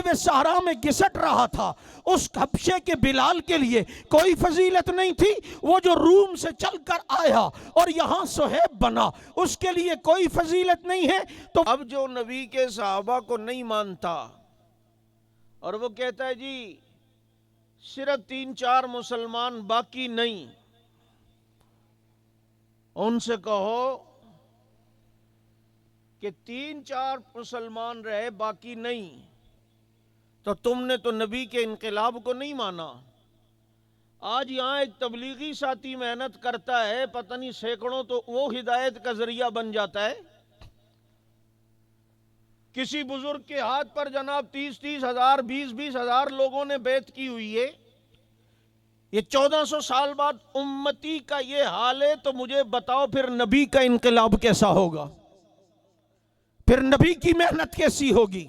ہوئے صحرا میں گھسٹ رہا تھا، اس حبشے کے بلال کے لیے کوئی فضیلت نہیں تھی؟ وہ جو روم سے چل کر آیا اور یہاں صہیب بنا، اس کے لیے کوئی فضیلت نہیں ہے؟ تو اب جو نبی کے صحابہ کو نہیں مانتا اور وہ کہتا ہے جی صرف 3-4 مسلمان باقی نہیں، ان سے کہو کہ 3-4 مسلمان رہے باقی نہیں، تو تم نے تو نبی کے انقلاب کو نہیں مانا۔ آج یہاں ایک تبلیغی ساتھی محنت کرتا ہے، پتہ نہیں سینکڑوں، تو وہ ہدایت کا ذریعہ بن جاتا ہے۔ کسی بزرگ کے ہاتھ پر جناب 30-30 ہزار 20-20 ہزار لوگوں نے بیعت کی ہوئی ہے، یہ 1400 سال بعد امتی کا یہ حال ہے، تو مجھے بتاؤ پھر نبی کا انقلاب کیسا ہوگا؟ پھر نبی کی محنت کیسی ہوگی؟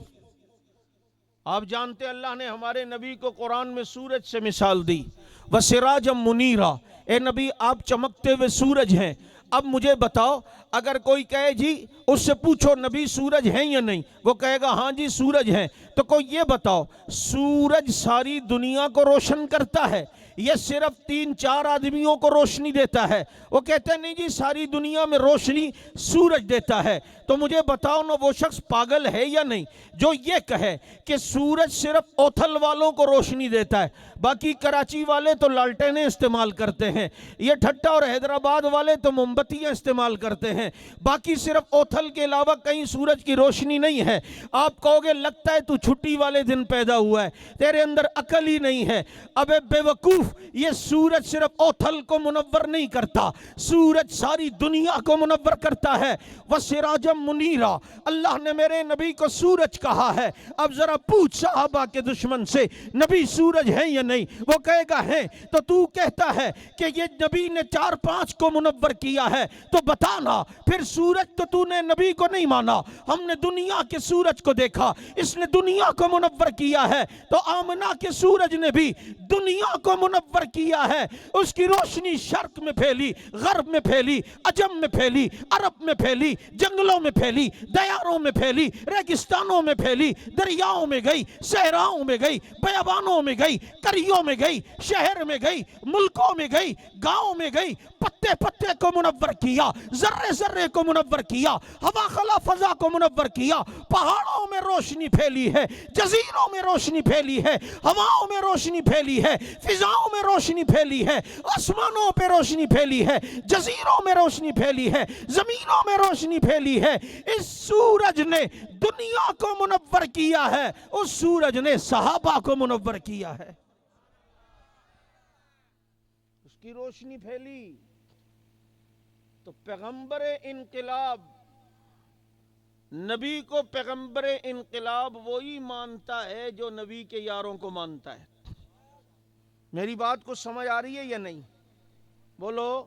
آپ جانتے اللہ نے ہمارے نبی کو قرآن میں سورج سے مثال دی، وَسِرَاجًا مُنِيرًا، اے نبی آپ چمکتے ہوئے سورج ہیں۔ اب مجھے بتاؤ، اگر کوئی کہے جی، اس سے پوچھو نبی سورج ہیں یا نہیں، وہ کہے گا ہاں جی سورج ہیں، تو کوئی یہ بتاؤ سورج ساری دنیا کو روشن کرتا ہے یہ صرف 3-4 آدمیوں کو روشنی دیتا ہے؟ وہ کہتے ہیں نہیں جی ساری دنیا میں روشنی سورج دیتا ہے۔ تو مجھے بتاؤ نا وہ شخص پاگل ہے یا نہیں جو یہ کہے کہ سورج صرف اوتھل والوں کو روشنی دیتا ہے، باقی کراچی والے تو لالٹینیں استعمال کرتے ہیں، یہ ٹھٹا اور حیدرآباد والے تو موم بتیاں استعمال کرتے ہیں، باقی صرف اوتھل کے علاوہ کہیں سورج کی روشنی نہیں ہے۔ آپ کہو گے لگتا ہے تو چھٹی والے دن پیدا ہوا ہے، تیرے اندر عقل ہی نہیں ہے۔ ابے بے وقوف، یہ سورج صرف اوتھل کو منور نہیں کرتا، سورج ساری دنیا کو منور کرتا ہے۔ وَسِرَاجًا مُنِيرًا، اللہ نے میرے نبی کو سورج کہا ہے۔ اب ذرا پوچھ صحابہ کے دشمن سے نبی سورج ہے یا نہیں، وہ کہے گا ہے، تو تو کہتا ہے کہ یہ نبی نے 4-5 کو منور کیا ہے، تو بتانا پھر سورج تو نے نبی کو نہیں مانا۔ ہم نے دنیا کے سورج کو دیکھا، اس نے دنیا کو منور کیا ہے، تو آمنہ کے سورج نے بھی دنیا کو منور کیا ہے، اس کی روشنی شرق میں پھیلی، غرب میں پھیلی، عجم میں پھیلی، عرب میں پھیلی، جنگلوں میں پھیلی، دیاروں میں پھیلی، ریگستانوں میں پھیلی، دریاؤں میں گئی، صحراؤں میں گئی، بیابانوں میں گئی، کریوں میں گئی، شہر میں گئی، ملکوں میں گئی، گاؤں میں گئی، پتے پتے کو منور کیا، ذرے ذرے کو منور کیا، ہوا خلا فضا کو منور کیا، پہاڑوں میں روشنی پھیلی ہے، جزیروں میں روشنی پھیلی ہے، ہواؤں میں روشنی پھیلی ہے، فضاؤں میں روشنی پھیلی ہے، آسمانوں پہ روشنی پھیلی ہے، جزیروں میں روشنی پھیلی ہے، زمینوں میں روشنی پھیلی ہے۔ اس سورج نے دنیا کو منور کیا ہے، اس سورج نے صحابہ کو منور کیا ہے، اس کی روشنی پھیلی۔ تو پیغمبر انقلاب، نبی کو پیغمبر انقلاب وہی مانتا ہے جو نبی کے یاروں کو مانتا ہے۔ میری بات کو سمجھ آ رہی ہے یا نہیں؟ بولو۔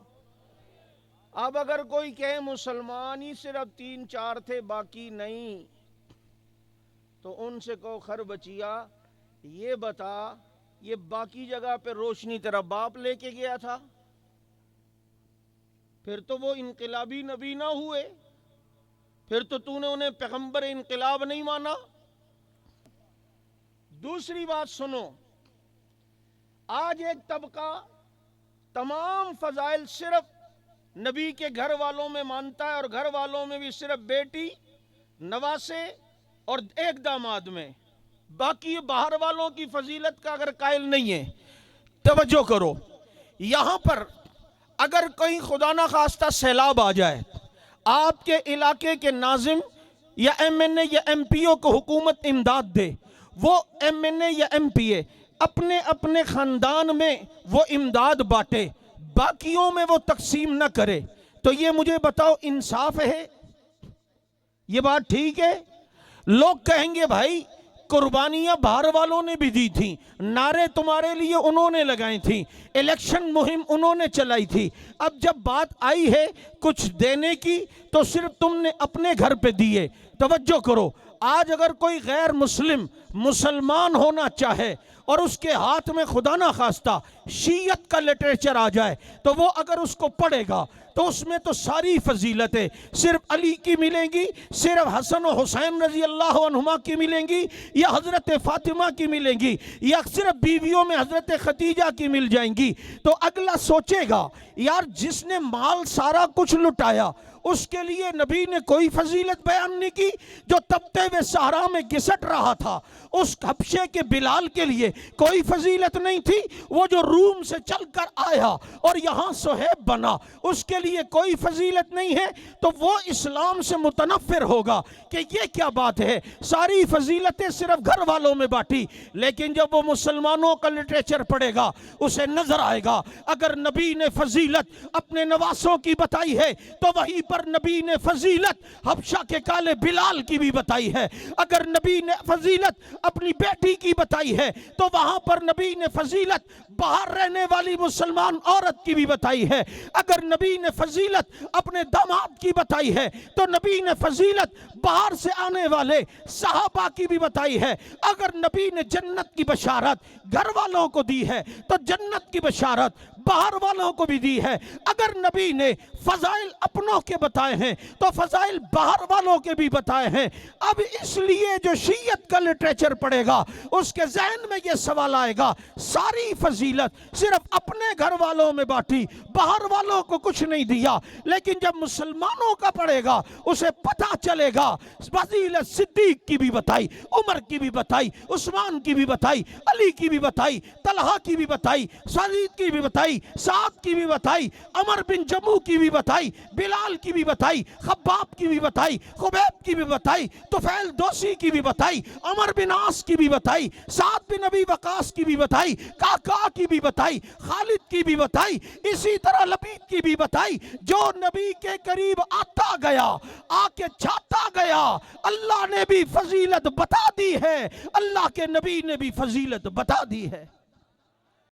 اب اگر کوئی کہے مسلمان ہی صرف 3-4 تھے باقی نہیں، تو ان سے کہو خر بچیا یہ بتا یہ باقی جگہ پہ روشنی تیرا باپ لے کے گیا تھا؟ پھر تو وہ انقلابی نبی نہ ہوئے، پھر تو نے انہیں پیغمبر انقلاب نہیں مانا۔ دوسری بات سنو، آج ایک طبقہ تمام فضائل صرف نبی کے گھر والوں میں مانتا ہے، اور گھر والوں میں بھی صرف بیٹی، نواسے اور ایک داماد میں، باقی باہر والوں کی فضیلت کا اگر قائل نہیں ہے۔ توجہ کرو، یہاں پر اگر کوئی خدا نہ خواستہ سیلاب آ جائے، آپ کے علاقے کے ناظم یا ایم این اے یا ایم پی او کو حکومت امداد دے، وہ ایم این اے یا ایم پی اے اپنے اپنے خاندان میں وہ امداد بانٹے، باقیوں میں وہ تقسیم نہ کرے، تو یہ مجھے بتاؤ انصاف ہے؟ یہ بات ٹھیک ہے؟ لوگ کہیں گے بھائی قربانیاں باہر والوں نے بھی دی تھیں، نعرے تمہارے لیے انہوں نے لگائی تھیں، الیکشن مہم انہوں نے چلائی تھی، اب جب بات آئی ہے کچھ دینے کی تو صرف تم نے اپنے گھر پہ دیے۔ توجہ کرو، آج اگر کوئی غیر مسلم مسلمان ہونا چاہے اور اس کے ہاتھ میں خدا نہ خواستہ شیعت کا لٹریچر آ جائے، تو وہ اگر اس کو پڑھے گا تو اس میں تو ساری فضیلتیں صرف علی کی ملیں گی، صرف حسن و حسین رضی اللہ عنہما کی ملیں گی، یا حضرت فاطمہ کی ملیں گی، یا صرف بیویوں میں حضرت خدیجہ کی مل جائیں گی؟ تو اگلا سوچے گا یار جس نے مال سارا کچھ لٹایا اس کے لیے نبی نے کوئی فضیلت بیان نہیں کی؟ جو تپتے ہوئے صحرا میں گھسٹ رہا تھا اس حبشے کے بلال کے لیے کوئی فضیلت نہیں تھی؟ وہ جو روم سے چل کر آیا اور یہاں صہیب بنا اس کے لیے کوئی فضیلت نہیں ہے؟ تو وہ اسلام سے متنفر ہوگا کہ یہ کیا بات ہے، ساری فضیلتیں صرف گھر والوں میں بانٹی۔ لیکن جب وہ مسلمانوں کا لٹریچر پڑھے گا اسے نظر آئے گا اگر نبی نے فضیلت اپنے نواسوں کی بتائی ہے تو وہیں پر نبی نے فضیلت حبشہ کے کالے بلال کی بھی بتائی ہے، اگر نبی نے فضیلت اپنی بیٹی کی بتائی ہے تو وہاں پر نبی نے فضیلت باہر رہنے والی مسلمان عورت کی بھی بتائی ہے، اگر نبی نے فضیلت اپنے داماد کی بتائی ہے تو نبی نے فضیلت باہر سے آنے والے صحابہ کی بھی بتائی ہے، اگر نبی نے جنت کی بشارت گھر والوں کو دی ہے تو جنت کی بشارت باہر والوں کو بھی دی ہے، اگر نبی نے فضائل اپنوں کے بتائے ہیں تو فضائل باہر والوں کے بھی بتائے ہیں۔ اب اس لیے جو شیعت کا لٹریچر پڑھے گا اس کے ذہن میں یہ سوال آئے گا ساری فضیلت صرف اپنے گھر والوں میں بانٹی، باہر والوں کو کچھ نہیں دیا۔ لیکن جب مسلمانوں کا پڑھے گا اسے پتہ چلے گا فضیلت صدیق کی بھی بتائی، عمر کی بھی بتائی، عثمان کی بھی بتائی، علی کی بھی بتائی، طلحہ کی بھی بتائی، سعید کی بھی بتائی، سعد کی بھی بتائی، عمر بن جموع کی بھی بتائی، بلال کی بھی بتائی، خباب کی بھی بتائی، خبیب کی بھی بتائی، طفیل دوسی کی بھی بتائی، عمر بن عاص کی بھی بتائی، سعد بن ابی وقاص کی بھی بتائی، قعقاع کی بھی بتائی، خالد کی بھی بتائی، اسی طرح لبید کی بھی بتائی۔ جو نبی کے قریب آتا گیا آ کے چاہتا گیا اللہ نے بھی فضیلت بتا دی ہے، اللہ کے نبی نے بھی فضیلت بتا دی ہے۔